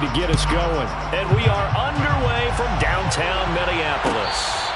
to get us going. And we are underway from downtown Minneapolis.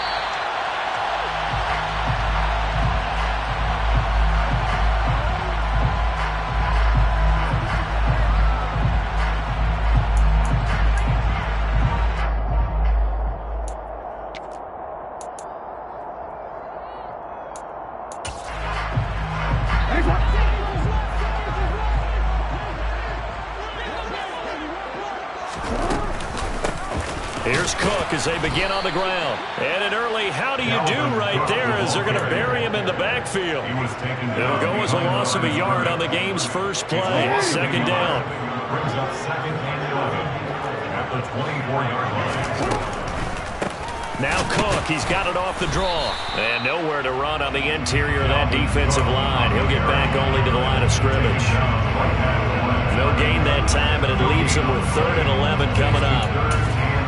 Here's Cook as they begin on the ground. And an early how do you do right there as they're going to bury him in the backfield. It'll go as a loss of a yard on the game's first play. Second down. Brings up second and 11 at the 24-yard line. Now Cook, he's got it off the draw. And nowhere to run on the interior of that defensive line. He'll get back only to the line of scrimmage. No gain that time, and it leaves him with 3rd and 11 coming up.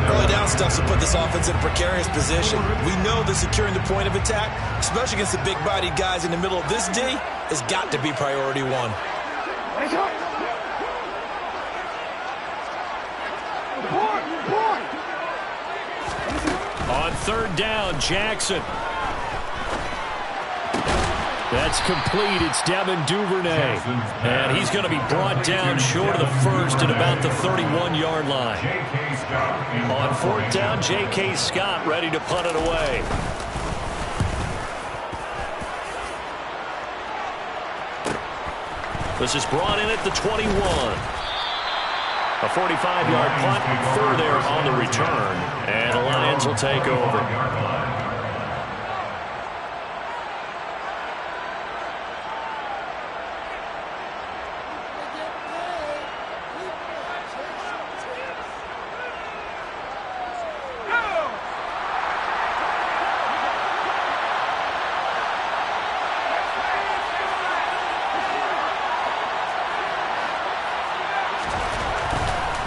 Early down stuff to put this offense in a precarious position. We know that securing the point of attack, especially against the big-bodied guys in the middle of this D, has got to be priority one. On 3rd down, Jackson. That's complete. It's Devin Duvernay. And he's going to be brought down short of the first at about the 31-yard line. On 4th down, J.K. Scott ready to punt it away. This is brought in at the 21. A 45-yard punt, 4 there on the return. And the Lions will take over.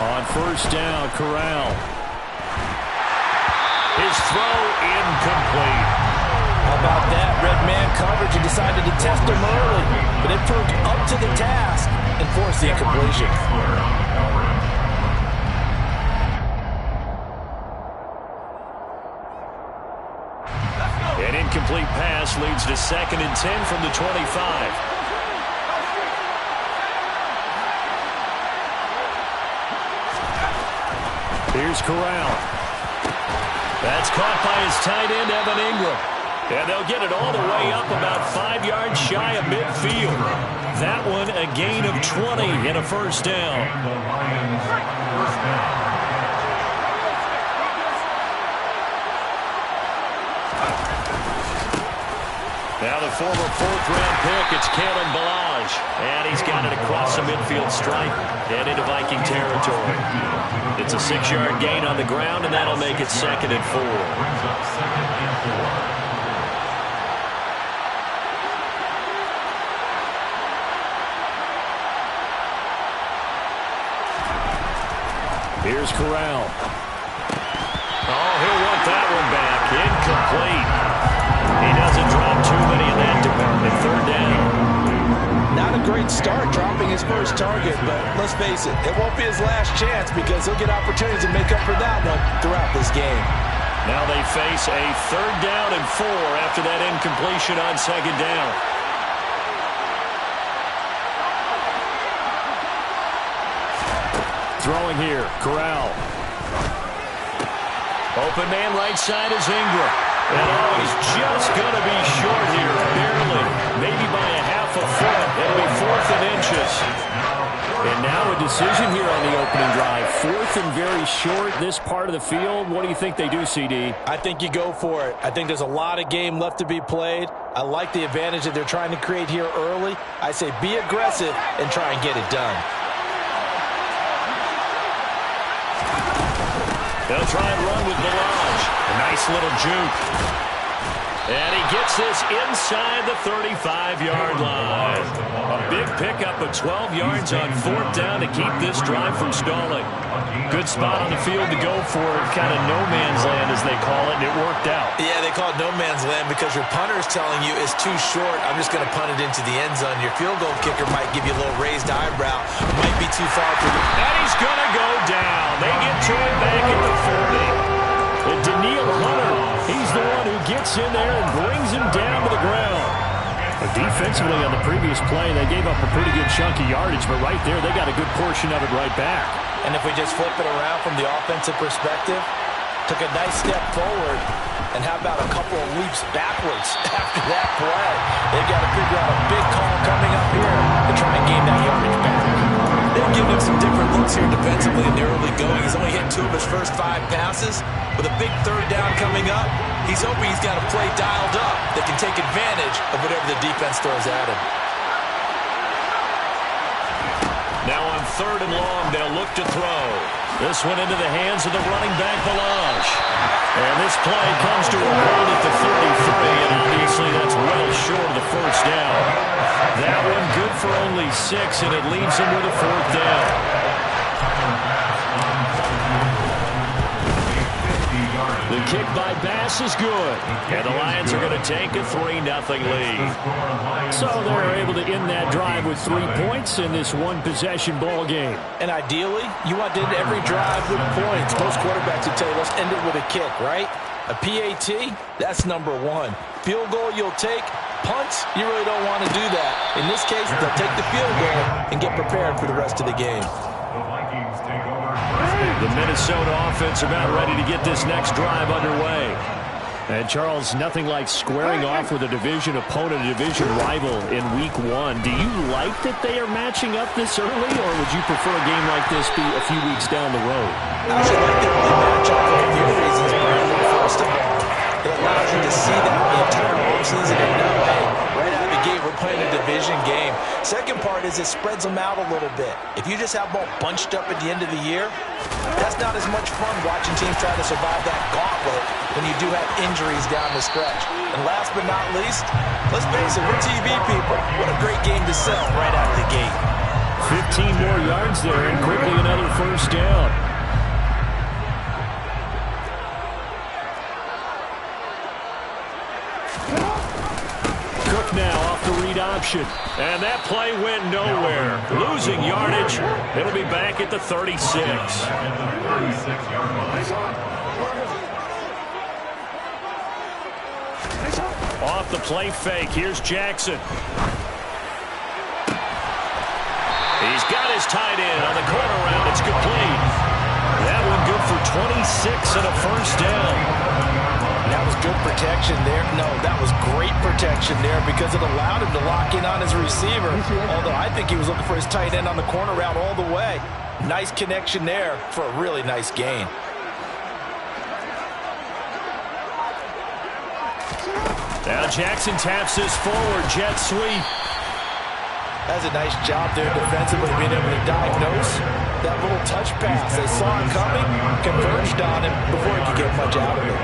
On 1st down, Corral. His throw incomplete. How about that? Red man coverage and decided to test him early, but it proved up to the task and forced the incompletion. An incomplete pass leads to 2nd and 10 from the 25. Here's Corral. That's caught by his tight end, Evan Ingram. And they'll get it all the way up about 5 yards shy of midfield. That one a gain of 20 and a 1st down. Now the former 4th-round pick, it's Kalen Ballage. And he's got it across the midfield stripe and into Viking territory. It's a 6-yard gain on the ground, and that'll make it 2nd and 4. Here's Corral. Oh, he'll want that one back. Incomplete. He doesn't drop too many in that department. 3rd down. Not a great start dropping his first target, but let's face it, it won't be his last chance because he'll get opportunities to make up for that one throughout this game. Now they face a 3rd down and 4 after that incompletion on 2nd down. Throwing here, Corral. Open man right side is Ingram. And oh, he's just going to be short here, barely. Maybe by a half a foot. It'll be 4th and inches. And now a decision here on the opening drive. 4th and very short, this part of the field. What do you think they do, CD? I think you go for it. I think there's a lot of game left to be played. I like the advantage that they're trying to create here early. I say be aggressive and try and get it done. They'll try and run with Ballage. A nice little juke. And he gets this inside the 35-yard line. A big pickup of 12 yards on 4th down to keep this drive from stalling. Good spot on the field to go for it. Kind of no man's land, as they call it, and it worked out. Yeah, they call it no man's land because your punter is telling you it's too short. I'm just going to punt it into the end zone. Your field goal kicker might give you a little raised eyebrow. It might be too far for you. And he's going to go down. They get to him back at the 40. And Daniil Hunter, he's the one who gets in there and brings him down to the ground. But defensively on the previous play, they gave up a pretty good chunk of yardage, but right there, they got a good portion of it right back. And if we just flip it around from the offensive perspective, took a nice step forward, and how about a couple of leaps backwards after that play? They've got to figure out a big call coming up here to try and gain that yardage back. They've given him some different looks here defensively in the early going. He's only hit 2 of his first 5 passes. With a big third down coming up, he's hoping he's got a play dialed up that can take advantage of whatever the defense throws at him. Now on 3rd and long, they'll look to throw. This one into the hands of the running back, Melange. And this play comes to a hold at the 33, and obviously that's well short of the first down. That one good for only 6, and it leaves him with a 4th down. The kick by Bass is good, and the Lions are going to take a 3-0 lead. So they're able to end that drive with 3 points in this one-possession ball game. And ideally, you want to end every drive with points. Most quarterbacks would tell you, let's end it with a kick, right? A PAT, that's number 1. Field goal you'll take. Punts, you really don't want to do that. In this case, they'll take the field goal and get prepared for the rest of the game. The Vikings take over. The Minnesota offense about ready to get this next drive underway. And, Charles, nothing like squaring off with a division opponent, a division rival in Week 1. Do you like that they are matching up this early, or would you prefer a game like this be a few weeks down the road? I actually like that they match up for a few reasons. First of all, it allows you to see that the entire offseason and know, hey, right out of the gate, we're playing a division game. Second part is it spreads them out a little bit. If you just have them all bunched up at the end of the year, that's not as much fun watching teams try to survive that gauntlet when you do have injuries down the stretch. And last but not least, let's face it, we're TV people. What a great game to sell right out of the gate. 15 more yards there, and quickly another first down. Cook now off the read option. And that play went nowhere. Losing yardage. It'll be back at the 36. Off the play fake. Here's Jackson. He's got his tight end on the corner route. It's complete. That one good for 26 and a first down. That was good protection there. No, that was great protection there because it allowed him to lock in on his receiver. Although I think he was looking for his tight end on the corner route all the way. Nice connection there for a really nice gain. Now Jackson taps this forward. Jet sweep. That's a nice job there defensively, being able to diagnose that little touch pass. They saw it coming, converged on him before he could get much out of it.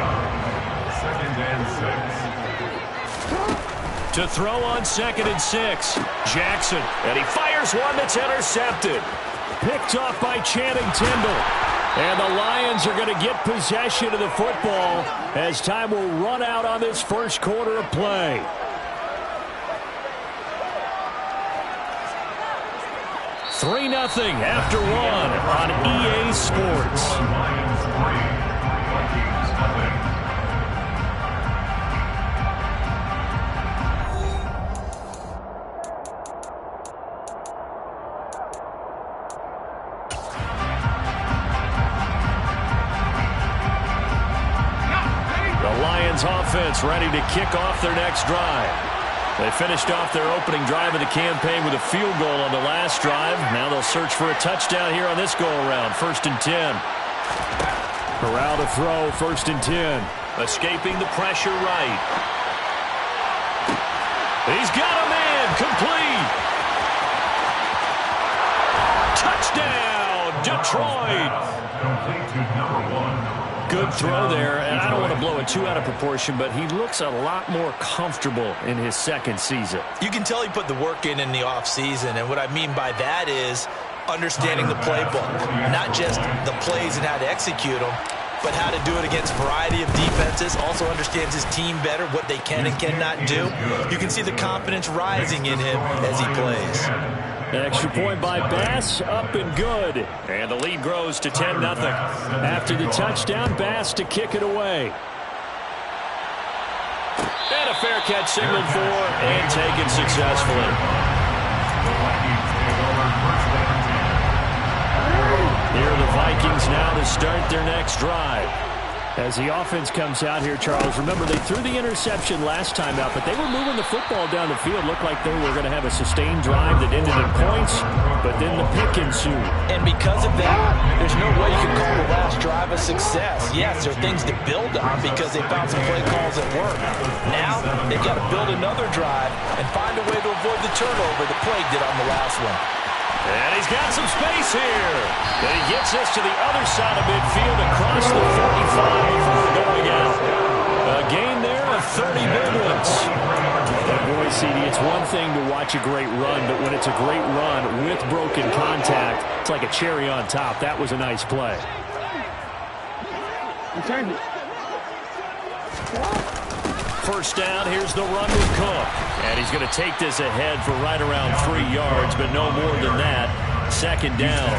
To throw on 2nd and 6. Jackson. And he fires one that's intercepted. Picked off by Channing Tindall. And the Lions are going to get possession of the football as time will run out on this first quarter of play. Three 0 after 1 on EA Sports. Offense ready to kick off their next drive. They finished off their opening drive of the campaign with a field goal on the last drive. Now they'll search for a touchdown here on this go-around. 1st and 10. Corral to throw. 1st and 10. Escaping the pressure right. He's got a man. Complete. Touchdown, Detroit. Complete to number 1. Good throw there, and I don't want to blow it too out of proportion, but he looks a lot more comfortable in his second season. You can tell he put the work in the offseason, and what I mean by that is understanding the playbook, not just the plays and how to execute them, but how to do it against a variety of defenses. Also understands his team better, what they can and cannot do. You can see the confidence rising in him as he plays. An extra point by Bass, up and good. And the lead grows to 10-0. After the touchdown, Bass to kick it away. And a fair catch signaled for and taken successfully. Here are the Vikings now to start their next drive. As the offense comes out here, Charles, remember they threw the interception last time out, but they were moving the football down the field. Looked like they were going to have a sustained drive that ended in points, but then the pick ensued. And because of that, there's no way you can call the last drive a success. Yes, there are things to build on because they found some play calls that work. Now, they've got to build another drive and find a way to avoid the turnover the play did on the last one. And he's got some space here. And he gets us to the other side of midfield across the 45 before going out. A gain there of 30 big ones. And boy, CD, it's one thing to watch a great run, but when it's a great run with broken contact, it's like a cherry on top. That was a nice play. First down, here's the run with Cook. And he's going to take this ahead for right around 3 yards, but no more than that. Second down.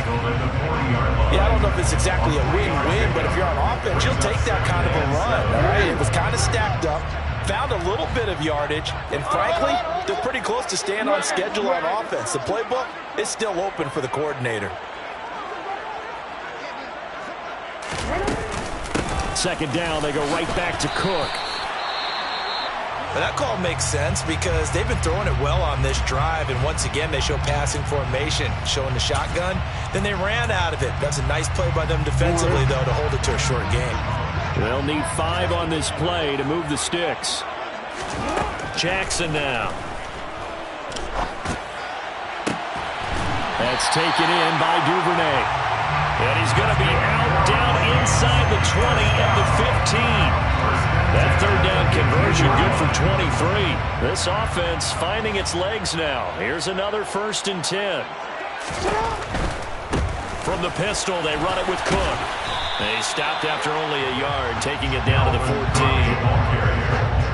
Yeah, I don't know if it's exactly a win-win, but if you're on offense, you'll take that kind of a run. All right? It was kind of stacked up, found a little bit of yardage, and frankly, they're pretty close to staying on schedule on offense. The playbook is still open for the coordinator. Second down, they go right back to Cook. But that call makes sense because they've been throwing it well on this drive, and once again they show passing formation, showing the shotgun. Then they ran out of it. That's a nice play by them defensively, though, to hold it to a short game. They'll need 5 on this play to move the sticks. Jackson now. That's taken in by Duvernay. And he's going to be out down inside the 20 and the 15. That third down conversion good for 23. This offense finding its legs now. Here's another 1st and 10. From the pistol, they run it with Cook. They stopped after only a yard, taking it down to the 14.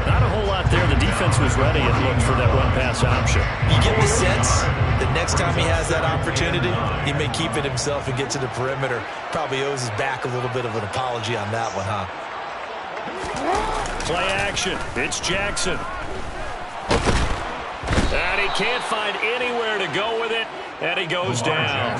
Not a whole lot there. The defense was ready and looked for that run-pass option. You get the sense that next time he has that opportunity, he may keep it himself and get to the perimeter. Probably owes his back a little bit of an apology on that one, huh? Play action. It's Jackson. And he can't find anywhere to go with it. And he goes down.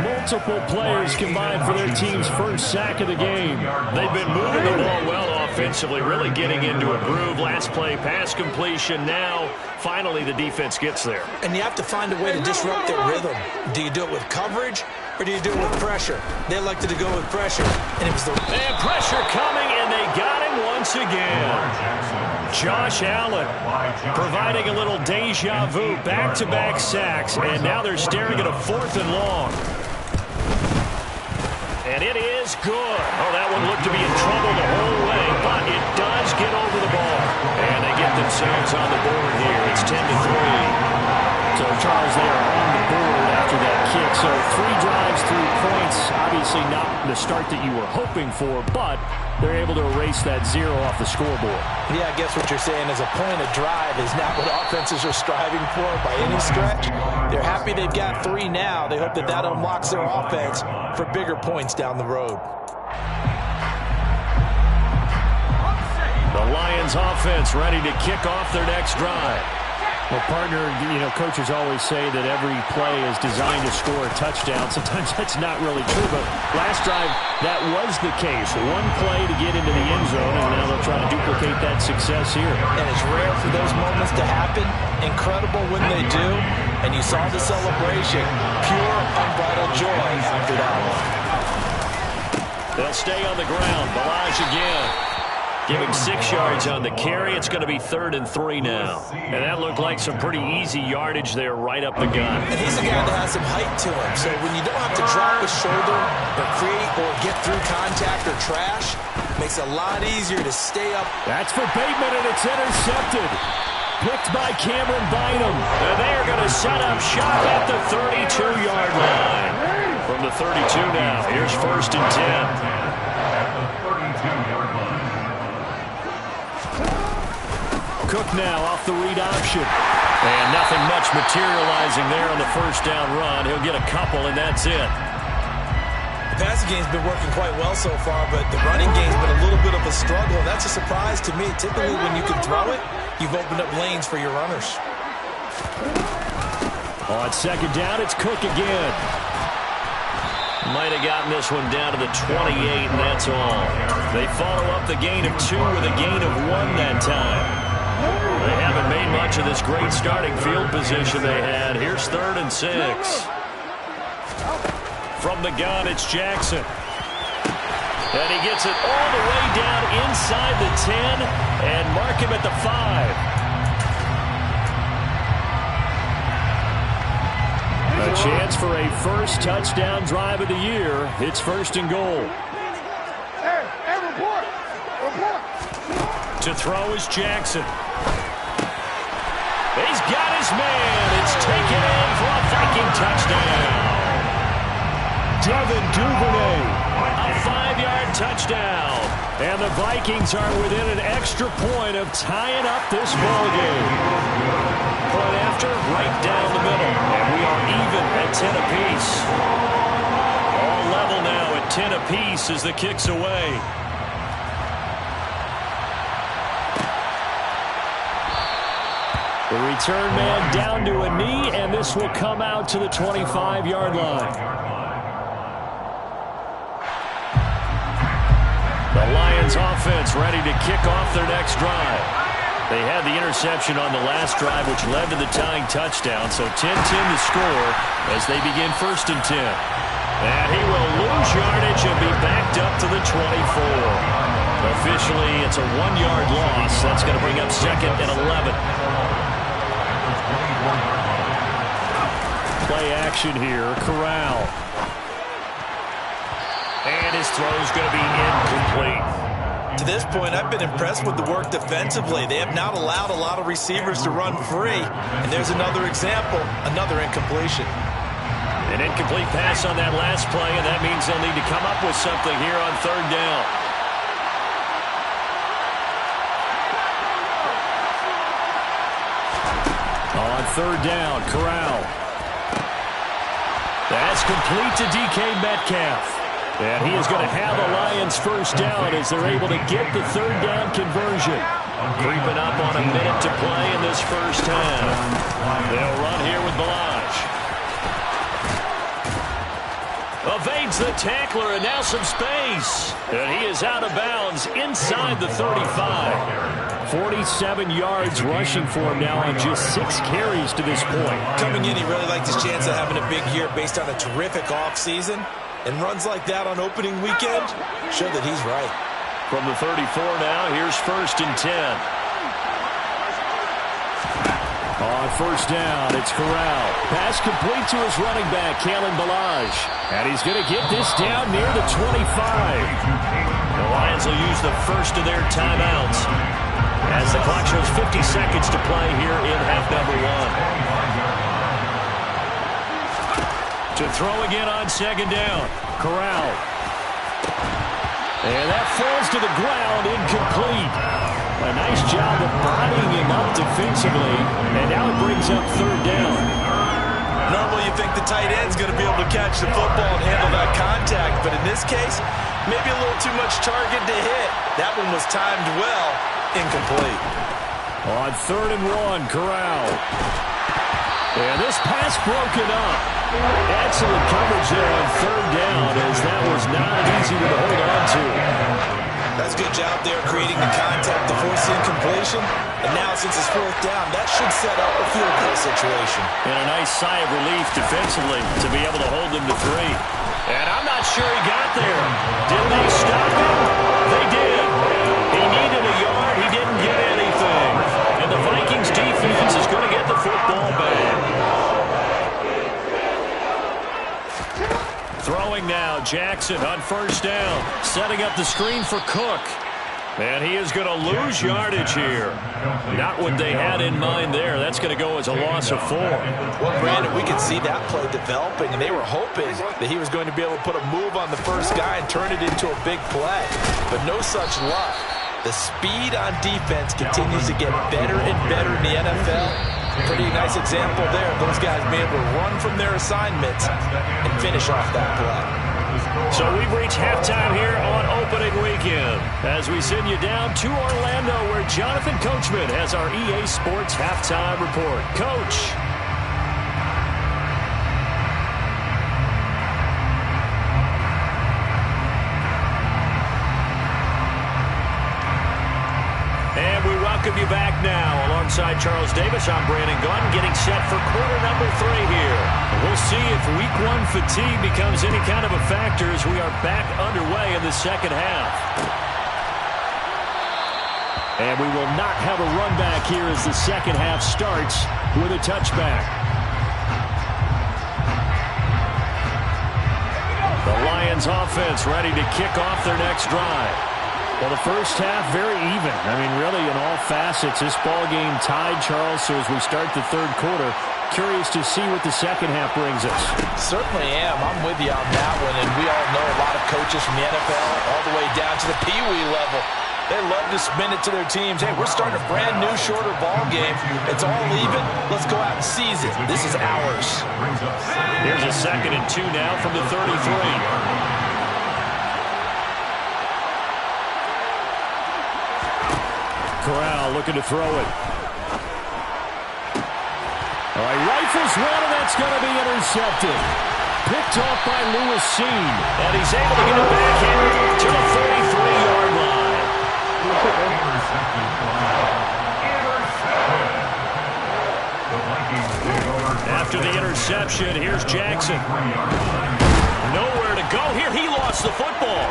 Multiple players combined for their team's first sack of the game. They've been moving the ball well offensively, really getting into a groove. Last play, pass completion. Now, finally, the defense gets there. And you have to find a way to disrupt their rhythm. Do you do it with coverage, or do you do it with pressure? They elected to go with pressure. And it was the... And pressure coming, and they got him once again. Josh Allen providing a little deja vu, back-to-back sacks, and now they're staring at a 4th and long. And it is good. Oh, that one looked to be in trouble the whole way, but it does get over the ball. And they get themselves on the board here. It's 10-3. So, Charles, they are on the board after that kick. So, 3 drives, 3 points. Obviously not the start that you were hoping for, but they're able to erase that 0 off the scoreboard. Yeah, I guess what you're saying is a point of drive is not what offenses are striving for by any stretch. They're happy they've got 3 now. They hope that that unlocks their offense for bigger points down the road. The Lions offense ready to kick off their next drive. Well, partner, coaches always say that every play is designed to score a touchdown. Sometimes that's not really true, but last drive, that was the case. 1 play to get into the end zone, and now they'll try to duplicate that success here. And it's rare for those moments to happen. Incredible when they do. And you saw the celebration. Pure, unbridled joy after that one. They'll stay on the ground. Balaj again. Give him 6 yards on the carry. It's going to be 3rd and 3 now. And that looked like some pretty easy yardage there right up the gun. And he's a guy that has some height to him. So when you don't have to drop a shoulder or create or get through contact or trash, makes it a lot easier to stay up. That's for Bateman, and it's intercepted. picked by Cameron Bynum. And they are going to set up shop at the 32-yard line. From the 32 now, here's 1st and 10. Cook now off the read option. And nothing much materializing there on the 1st down run. He'll get a couple, and that's it. The passing game's been working quite well so far, but the running game's been a little bit of a struggle, and that's a surprise to me. Typically, when you can throw it, you've opened up lanes for your runners. On 2nd down, it's Cook again. Might have gotten this one down to the 28, and that's all. They follow up the gain of 2 with a gain of 1 that time. They haven't made much of this great starting field position they had. Here's 3rd and 6. From the gun, it's Jackson. And he gets it all the way down inside the 10 and mark him at the 5. A chance for a first touchdown drive of the year. It's 1st and goal. Hey, report. To throw is Jackson. He's got his man. It's taken in for a Viking touchdown. Devin Duvernay, a 5-yard touchdown. And the Vikings are within an extra point of tying up this ballgame. Point after, right down the middle. And we are even at 10 apiece. All level now at 10 apiece as the kick's away. The return man down to a knee, and this will come out to the 25-yard line. The Lions offense ready to kick off their next drive. They had the interception on the last drive, which led to the tying touchdown, so 10-10 to score as they begin 1st and 10. And he will lose yardage and be backed up to the 24. Officially, it's a 1-yard loss. That's going to bring up 2nd and 11. Play action here. Corral. And his throw's going to be incomplete. To this point, I've been impressed with the work defensively. They have not allowed a lot of receivers to run free. And there's another example, another incompletion. An incomplete pass on that last play, and that means they'll need to come up with something here on 3rd down. On 3rd down, Corral. That's complete to DK Metcalf. And he is going to have the Lions 1st down as they're able to get the 3rd down conversion. Creeping up on a minute to play in this 1st half. They'll run here with Balaj. Evades the tackler, and now some space. And he is out of bounds inside the 35. 47 yards rushing for him now on just 6 carries to this point. Coming in, he really liked his chance of having a big year based on a terrific offseason. And runs like that on opening weekend show that he's right. From the 34 now, here's 1st and 10. On 1st down, it's Corral. Pass complete to his running back, Kalen Balaj. And he's going to get this down near the 25. The Lions will use the first of their timeouts as the clock shows 50 seconds to play here in half number 1. To throw again on 2nd down. Corral. And that falls to the ground, incomplete. A nice job of bodying him up defensively. And now it brings up 3rd down. Normally you think the tight end's going to be able to catch the football and handle that contact. But in this case, maybe a little too much target to hit. That one was timed well. Incomplete. On 3rd and 1, Corral. And this pass broken up. Excellent coverage there on 3rd down, as that was not an easy one to hold on to. That's a good job there creating the contact to force the incompletion. And now since it's 4th down, that should set up a field goal situation. And a nice sigh of relief defensively to be able to hold them to 3. And I'm not sure he got there. Did they stop him? They did. He needed a yard. He didn't get anything. And the Vikings defense is going to get the football back. Throwing now, Jackson on 1st down. Setting up the screen for Cook. And he is going to lose yardage here. Not what they had in mind there. That's going to go as a loss of 4. Well, Brandon, we could see that play developing, and they were hoping that he was going to be able to put a move on the first guy and turn it into a big play. But no such luck. The speed on defense continues to get better and better in the NFL. Pretty nice example there of those guys being able to run from their assignments and finish off that play. So we've reached halftime here on opening weekend as we send you down to Orlando where Jonathan Coachman has our EA Sports halftime report. Coach. And we welcome you back now. Alongside Charles Davis, I'm Brandon Gunn, getting set for quarter number 3 here. We'll see if week 1 fatigue becomes any kind of a factor as we are back underway in the second half. And we will not have a run back here as the second half starts with a touchback. The Lions offense ready to kick off their next drive. Well, the first half, very even. I mean, really, in all facets, this ball game tied, Charles. So as we start the third quarter, curious to see what the second half brings us. Certainly am. I'm with you on that one. And we all know a lot of coaches from the NFL all the way down to the Pee-wee level. They love to spin it to their teams. Hey, we're starting a brand new, shorter ball game. It's all even. Let's go out and seize it. This is ours. Here's a 2nd and 2 now from the 33. Corral looking to throw it. All right, rifles one, and that's going to be intercepted. Picked off by Lewis Seen. And he's able to get it back here to the 33-yard line. After the interception, here's Jackson. Nowhere to go here. He lost the football.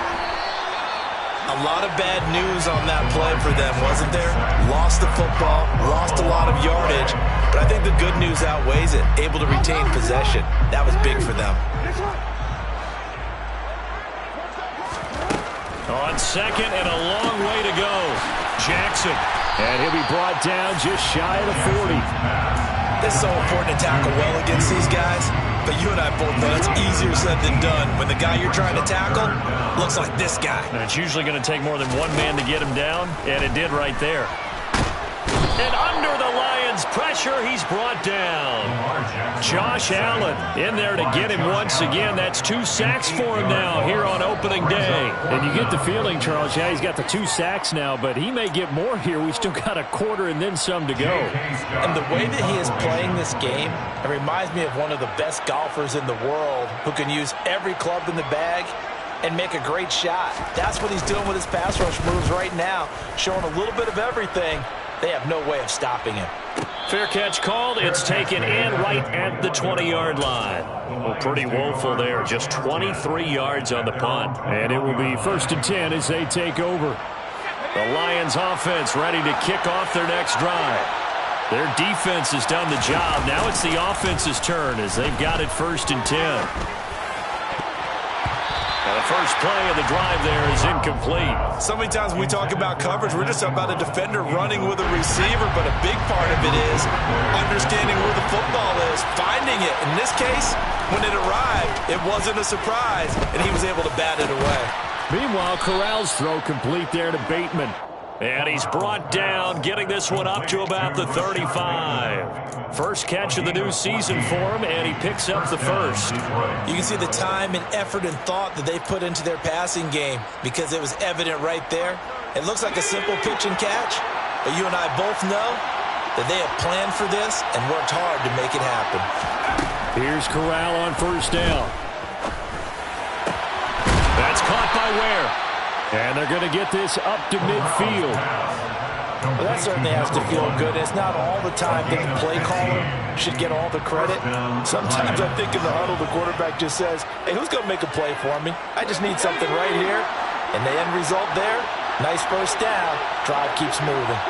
A lot of bad news on that play for them, wasn't there? Lost the football, lost a lot of yardage, but I think the good news outweighs it. Able to retain possession. That was big for them. On 2nd and a long way to go. Jackson. And he'll be brought down just shy of the 40. It's so important to tackle well against these guys, but you and I both know it's easier said than done. When the guy you're trying to tackle looks like this guy. And it's usually going to take more than one man to get him down, and it did right there. And under the Lions' pressure, he's brought down. Josh Allen in there to get him once again. That's 2 sacks for him now here on opening day. And you get the feeling, Charles, yeah, he's got the 2 sacks now, but he may get more here. We still got a quarter and then some to go. And the way that he is playing this game, it reminds me of one of the best golfers in the world who can use every club in the bag and make a great shot. That's what he's doing with his pass rush moves right now, showing a little bit of everything. They have no way of stopping him. Fair catch called. It's taken in right at the 20-yard line. Well, pretty woeful there. Just 23 yards on the punt. And it will be 1st and 10 as they take over. The Lions offense ready to kick off their next drive. Their defense has done the job. Now it's the offense's turn as they've got it 1st and 10. And the first play of the drive there is incomplete. So many times when we talk about coverage, we're just about a defender running with a receiver, but a big part of it is understanding where the football is, finding it. In this case, when it arrived, it wasn't a surprise, and he was able to bat it away. Meanwhile, Corral's throw complete there to Bateman. And he's brought down, getting this one up to about the 35. First catch of the new season for him, and he picks up the first. You can see the time and effort and thought that they put into their passing game because it was evident right there. It looks like a simple pitch and catch, but you and I both know that they have planned for this and worked hard to make it happen. Here's Corral on 1st down. That's caught by Ware. And they're going to get this up to midfield. Well, that certainly has to feel good. It's not all the time that the play caller should get all the credit. Sometimes I think in the huddle, the quarterback just says, hey, who's going to make a play for me? I just need something right here. And the end result there, nice first down. Drive keeps moving.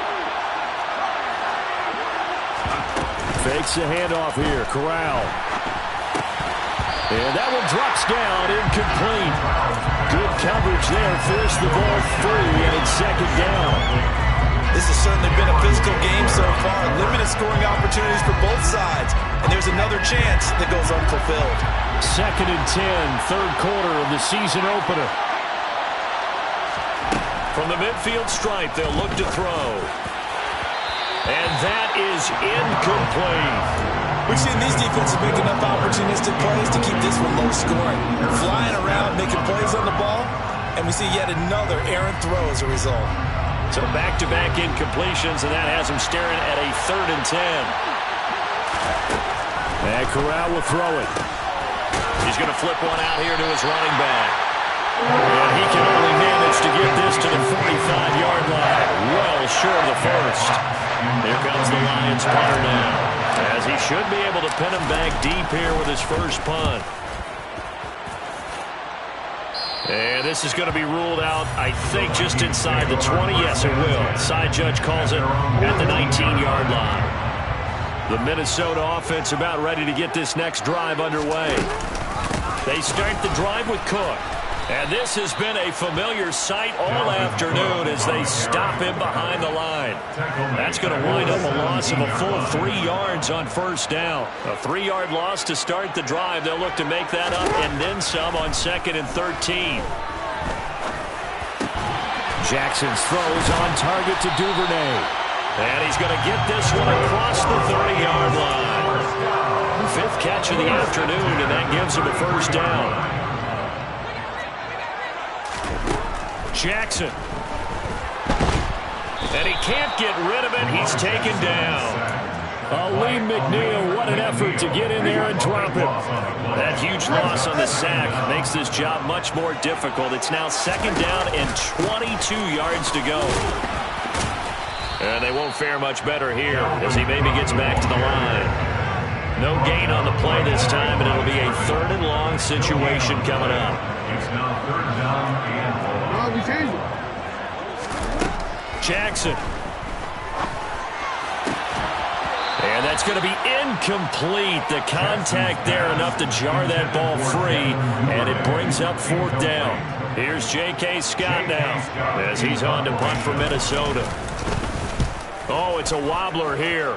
Fakes the handoff here. Corral. And that one drops down, incomplete. Good coverage there. Forced the ball free, and it's second down. This has certainly been a physical game so far. Limited scoring opportunities for both sides. And there's another chance that goes unfulfilled. Second and 10, third quarter of the season opener. From the midfield stripe, they'll look to throw. And that is incomplete. We've seen these defenses make enough opportunistic plays to keep this one low scoring. Flying around, making plays on the ball, and we see yet another errant throw as a result. So back-to-back incompletions, and that has him staring at a third and 10. And Corral will throw it. He's going to flip one out here to his running back. And he can only manage to get this to the 45-yard line. Well short of the first. Here comes the Lions punter now, as he should be able to pin him back deep here with his first punt. And this is going to be ruled out, I think, just inside the 20. Yes, it will. Side judge calls it at the 19-yard line. The Minnesota offense about ready to get this next drive underway. They start the drive with Cook. And this has been a familiar sight all afternoon as they stop him behind the line. That's going to wind up a loss of a full 3 yards on first down. A 3-yard loss to start the drive. They'll look to make that up and then some on second and 13. Jackson's throws on target to Duvernay. And he's going to get this one across the 30-yard line. Fifth catch of the afternoon, and that gives him a first down. Jackson. And he can't get rid of it. He's taken down. Lee McNeil, what an effort to get in there and drop him. That huge loss on the sack makes this job much more difficult. It's now second down and 22 yards to go. And they won't fare much better here as he maybe gets back to the line. No gain on the play this time, and it'll be a third and long situation coming up. It's now third down and 4. Jackson. And that's going to be incomplete. The contact there enough to jar that ball free, and it brings up fourth down. Here's J.K. Scott now as he's on to punt for Minnesota. Oh, it's a wobbler here.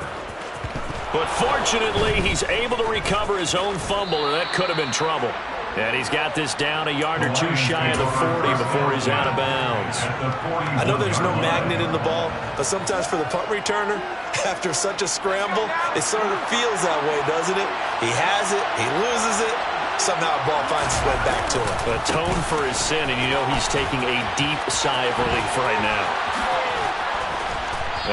But fortunately, he's able to recover his own fumble, or that could have been trouble. And he's got this down a yard or two shy of the 40 before he's out of bounds. I know there's no magnet in the ball, but sometimes for the punt returner, after such a scramble, it sort of feels that way, doesn't it? He has it, he loses it, somehow the ball finds its way back to him. Atone for his sin, and you know he's taking a deep sigh of relief right now.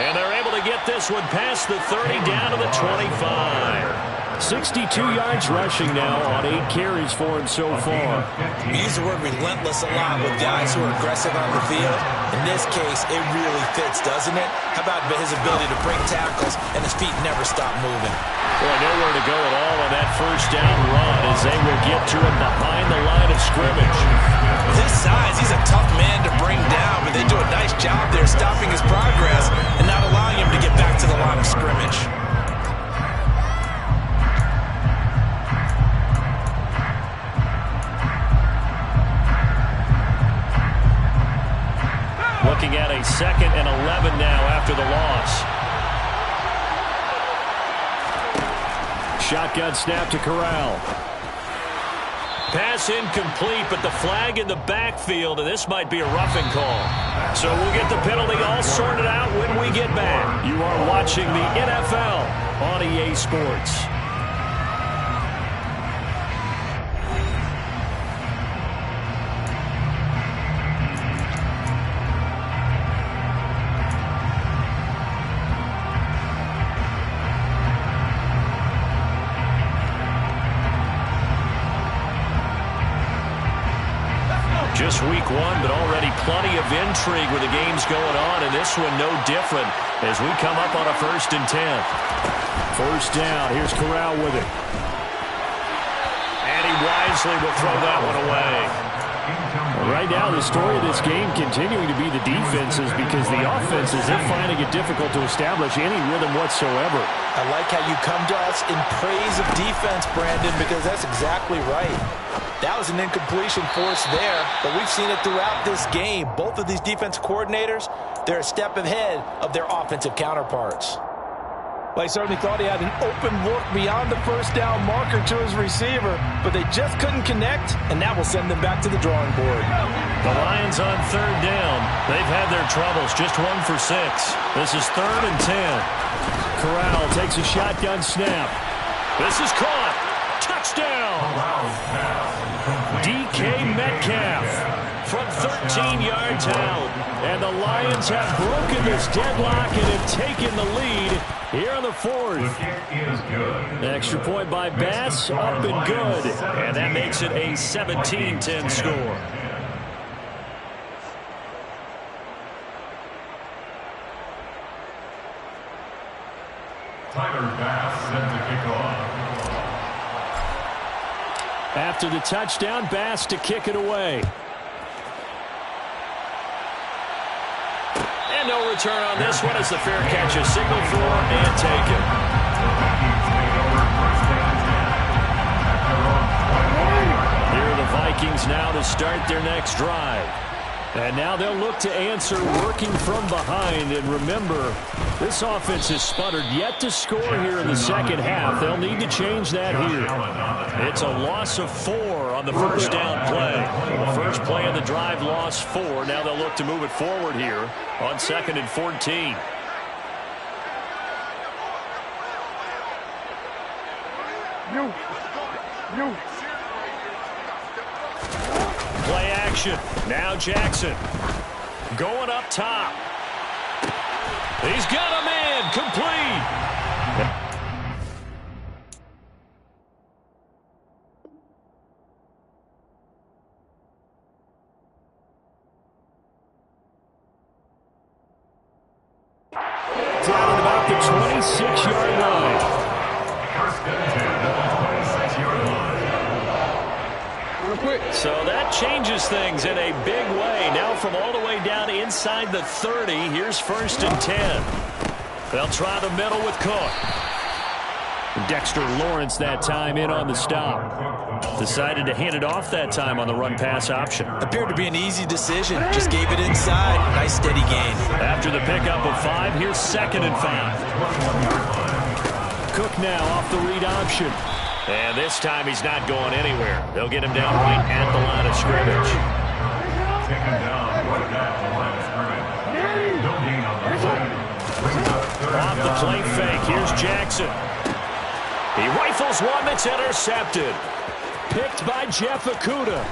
And they're able to get this one past the 30 down to the 25. 62 yards rushing now on 8 carries for him so far. We use the word relentless a lot with guys who are aggressive on the field. In this case, it really fits, doesn't it? How about his ability to break tackles and his feet never stop moving? Boy, nowhere to go at all on that first down run as they will get to him behind the line of scrimmage. With his size, he's a tough man to bring down, but they do a nice job there stopping his progress and not allowing him to get back to the line of scrimmage. Looking at a second and 11 now after the loss. Shotgun snap to Corral. Pass incomplete, but the flag in the backfield, and this might be a roughing call. So we'll get the penalty all sorted out when we get back. You are watching the NFL on EA Sports. Just week one, but already plenty of intrigue with the games going on, and this one no different as we come up on a 1st and 10. First down, here's Corral with it. And he wisely will throw that one away. Right now, the story of this game continuing to be the defenses because the offenses, they're finding it difficult to establish any rhythm whatsoever. I like how you come to us in praise of defense, Brandon, because that's exactly right. That was an incompletion force there, but we've seen it throughout this game. Both of these defense coordinators, they're a step ahead of their offensive counterparts. Well, he certainly thought he had an open look beyond the first down marker to his receiver, but they just couldn't connect, and that will send them back to the drawing board. The Lions on third down. They've had their troubles, just 1 for 6. This is 3rd and 10. Corral takes a shotgun snap. This is caught. Touchdown. DK Metcalf from 13 yards out. And the Lions have broken this deadlock and have taken the lead here in the 4th. The kick is good. Extra point by Bass, up and good. And that makes it a 17-10 score. Tyler Bass set to kick off. After the touchdown, Bass to kick it away. And no return on this one as the fair catch is signaled for and taken. Here are the Vikings now to start their next drive. And now they'll look to answer working from behind. And remember, this offense has sputtered yet to score here in the second half. They'll need to change that here. It's a loss of 4 on the first down play. The first play of the drive lost 4. Now they'll look to move it forward here on 2nd and 14. Play action. Now Jackson. Going up top. He's got a man. Complete. Down at about the 26-yard line. First and 10, 26-yard line. So that changes things in a big way. Now from all the way down inside the 30, here's 1st and 10. They'll try the middle with Cook. Dexter Lawrence that time in on the stop. Decided to hand it off that time on the run-pass option. Appeared to be an easy decision. Just gave it inside. Nice steady gain. After the pickup of 5, here's 2nd and 5. Cook now off the read option. And this time he's not going anywhere. They'll get him down right at the line of scrimmage. Taken down right at the line of scrimmage. No gain on the play. Off the play fake, here's Jackson. He rifles one that's intercepted. Picked by Jeff Okudah.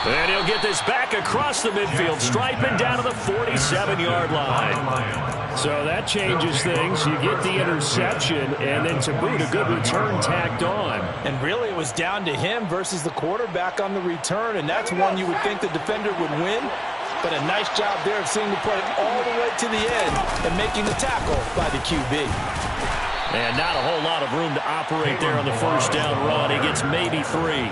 And he'll get this back across the midfield stripe and down to the 47-yard line. So that changes things. You get the interception, and then to boot, a good return tacked on. And really, it was down to him versus the quarterback on the return, and that's one you would think the defender would win. But a nice job there of seeing the play all the way to the end and making the tackle by the QB. And not a whole lot of room to operate there on the first down run. He gets maybe 3.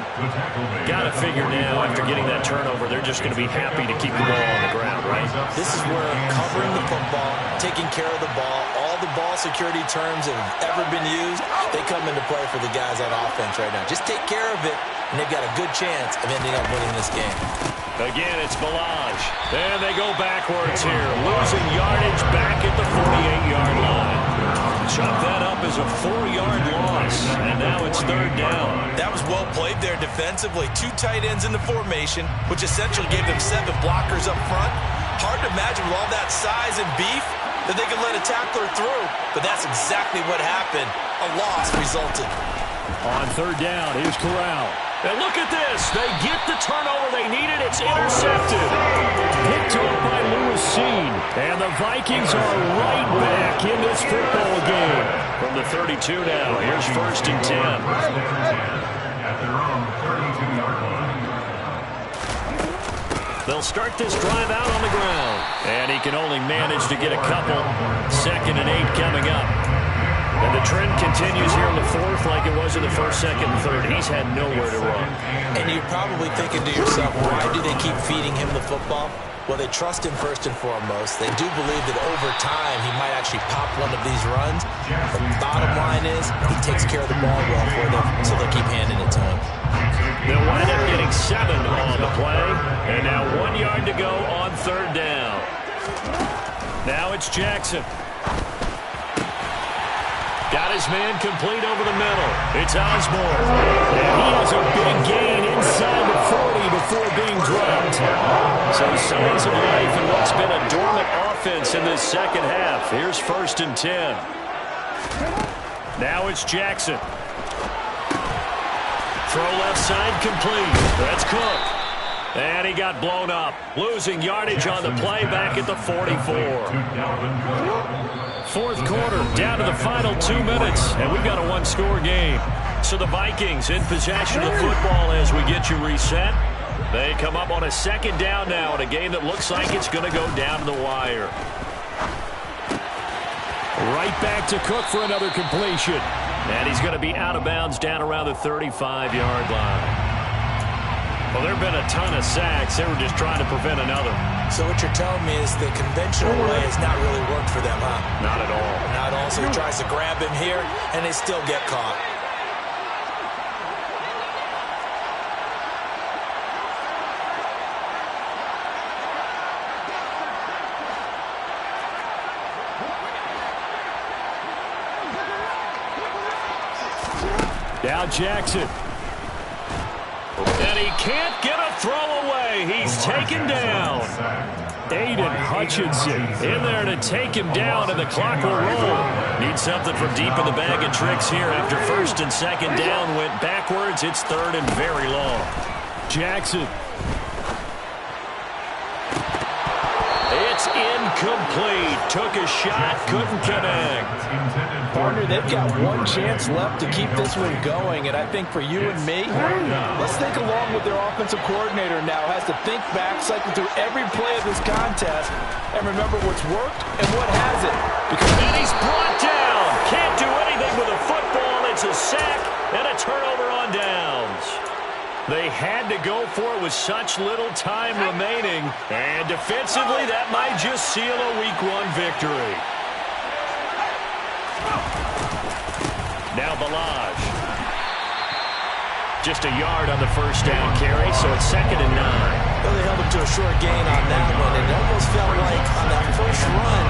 Got to figure now, after getting that turnover, they're just going to be happy to keep the ball on the ground, right? This is where covering the football, taking care of the ball, all the ball security terms that have ever been used, they come into play for the guys on offense right now. Just take care of it, and they've got a good chance of ending up winning this game. Again, it's Balaj. And they go backwards here, losing yardage back at the 48-yard line. Chop that up as a 4-yard loss, and now it's 3rd down. That was well played there defensively. 2 tight ends in the formation, which essentially gave them 7 blockers up front. Hard to imagine with all that size and beef that they could let a tackler through, but that's exactly what happened. A loss resulted. On 3rd down, here's Corral. And look at this. They get the turnover they needed. It's intercepted. Picked off by Lewis Seen. And the Vikings are right back in this football game. From the 32 now, here's 1st and 10. At their own 32-yard line. They'll start this drive out on the ground. And he can only manage to get a couple. 2nd and 8 coming up. And the trend continues here in the fourth like it was in the first, second, and third. He's had nowhere to run. And you're probably thinking to yourself, why do they keep feeding him the football? Well, they trust him first and foremost. They do believe that over time he might actually pop one of these runs. But the bottom line is he takes care of the ball well for them, so they'll keep handing it to him. They'll wind up getting 7 on the play. And now 1 yard to go on third down. Now it's Jackson. Got his man complete over the middle. It's Osborne. And he has a big gain inside the 40 before being dropped. So signs of life in what's been a dormant offense in this second half. Here's 1st and 10. Now it's Jackson. Throw left side complete. That's Cook. And he got blown up. Losing yardage on the play back at the 44. Fourth quarter, down to the final 2 minutes, and we've got a one-score game. So the Vikings in possession of the football as we get you reset. They come up on a second down now in a game that looks like it's going to go down to the wire. Right back to Cook for another completion. And he's going to be out of bounds down around the 35-yard line. Well, there have been a ton of sacks. They were just trying to prevent another. So what you're telling me is the conventional way has not really worked for them, huh? Not at all. Not at all. So he tries to grab him here, and they still get caught. Now Jackson. And he can't get a throw away. He's taken down. Aiden Hutchinson in there to take him down, and the clock will roll. Need something from deep in the bag of tricks here after 1st and 2nd down went backwards. It's 3rd and very long. Jackson. It's incomplete. Took a shot, couldn't connect. Partner, they've got one chance left to keep this one going, and I think for you and me, let's think along with their offensive coordinator now. Has to think back, cycle through every play of this contest, and remember what's worked and what hasn't. And he's brought down. Can't do anything with a football. It's a sack and a turnover on downs. They had to go for it with such little time remaining, and defensively that might just seal a Week 1 victory. Now Balaj. Just a yard on the first down carry, so it's 2nd and 9. Well, they held him to a short gain on that one, and it almost felt like on that first run,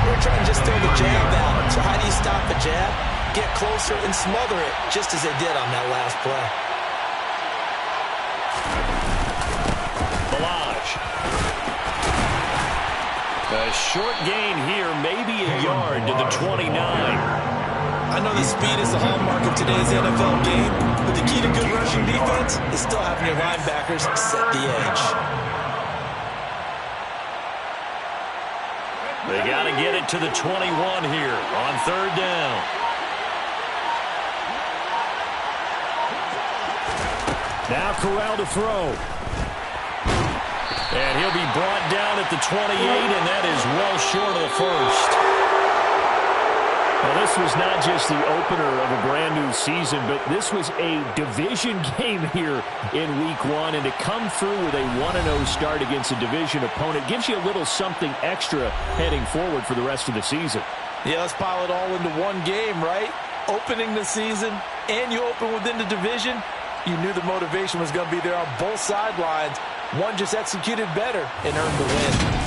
they were trying to just throw the jab out. So how do you stop a jab? Get closer and smother it, just as they did on that last play. Balaj. A short gain here, maybe a yard to the 29. I know the speed is the hallmark of today's NFL game, but the key to good rushing defense is still having your linebackers set the edge. They got to get it to the 21 here on 3rd down. Now Corral to throw. And he'll be brought down at the 28, and that is well short of the first. Well, this was not just the opener of a brand-new season, but this was a division game here in Week 1, and to come through with a 1-0 start against a division opponent gives you a little something extra heading forward for the rest of the season. Yeah, let's pile it all into one game, right? Opening the season, and you open within the division. You knew the motivation was going to be there on both sidelines. One just executed better and earned the win.